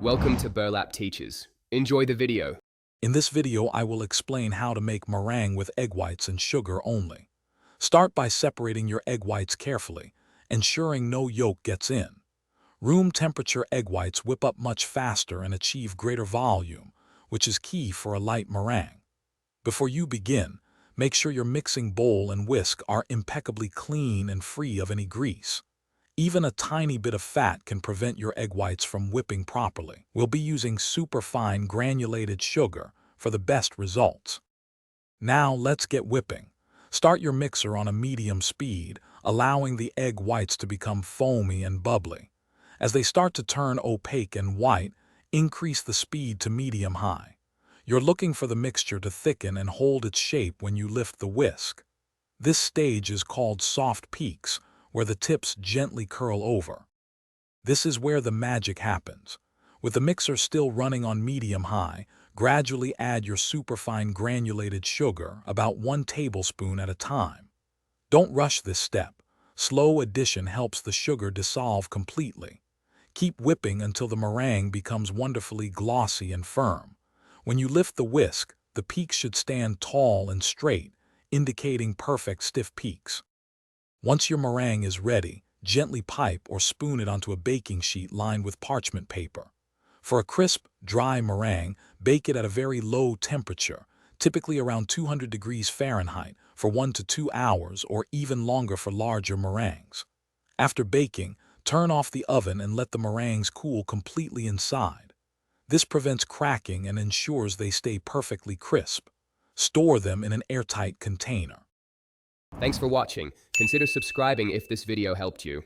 Welcome to Burlap Teachers. Enjoy the video. In this video, I will explain how to make meringue with egg whites and sugar only. Start by separating your egg whites carefully, ensuring no yolk gets in. Room temperature egg whites whip up much faster and achieve greater volume, which is key for a light meringue. Before you begin, make sure your mixing bowl and whisk are impeccably clean and free of any grease. Even a tiny bit of fat can prevent your egg whites from whipping properly. We'll be using superfine granulated sugar for the best results. Now let's get whipping. Start your mixer on a medium speed, allowing the egg whites to become foamy and bubbly. As they start to turn opaque and white, increase the speed to medium-high. You're looking for the mixture to thicken and hold its shape when you lift the whisk. This stage is called soft peaks, where the tips gently curl over. This is where the magic happens. With the mixer still running on medium-high, gradually add your superfine granulated sugar, about 1 tablespoon at a time. Don't rush this step. Slow addition helps the sugar dissolve completely. Keep whipping until the meringue becomes wonderfully glossy and firm. When you lift the whisk, the peaks should stand tall and straight, indicating perfect stiff peaks. Once your meringue is ready, gently pipe or spoon it onto a baking sheet lined with parchment paper. For a crisp, dry meringue, bake it at a very low temperature, typically around 200 degrees Fahrenheit, for 1 to 2 hours or even longer for larger meringues. After baking, turn off the oven and let the meringues cool completely inside. This prevents cracking and ensures they stay perfectly crisp. Store them in an airtight container. Thanks for watching. Consider subscribing if this video helped you.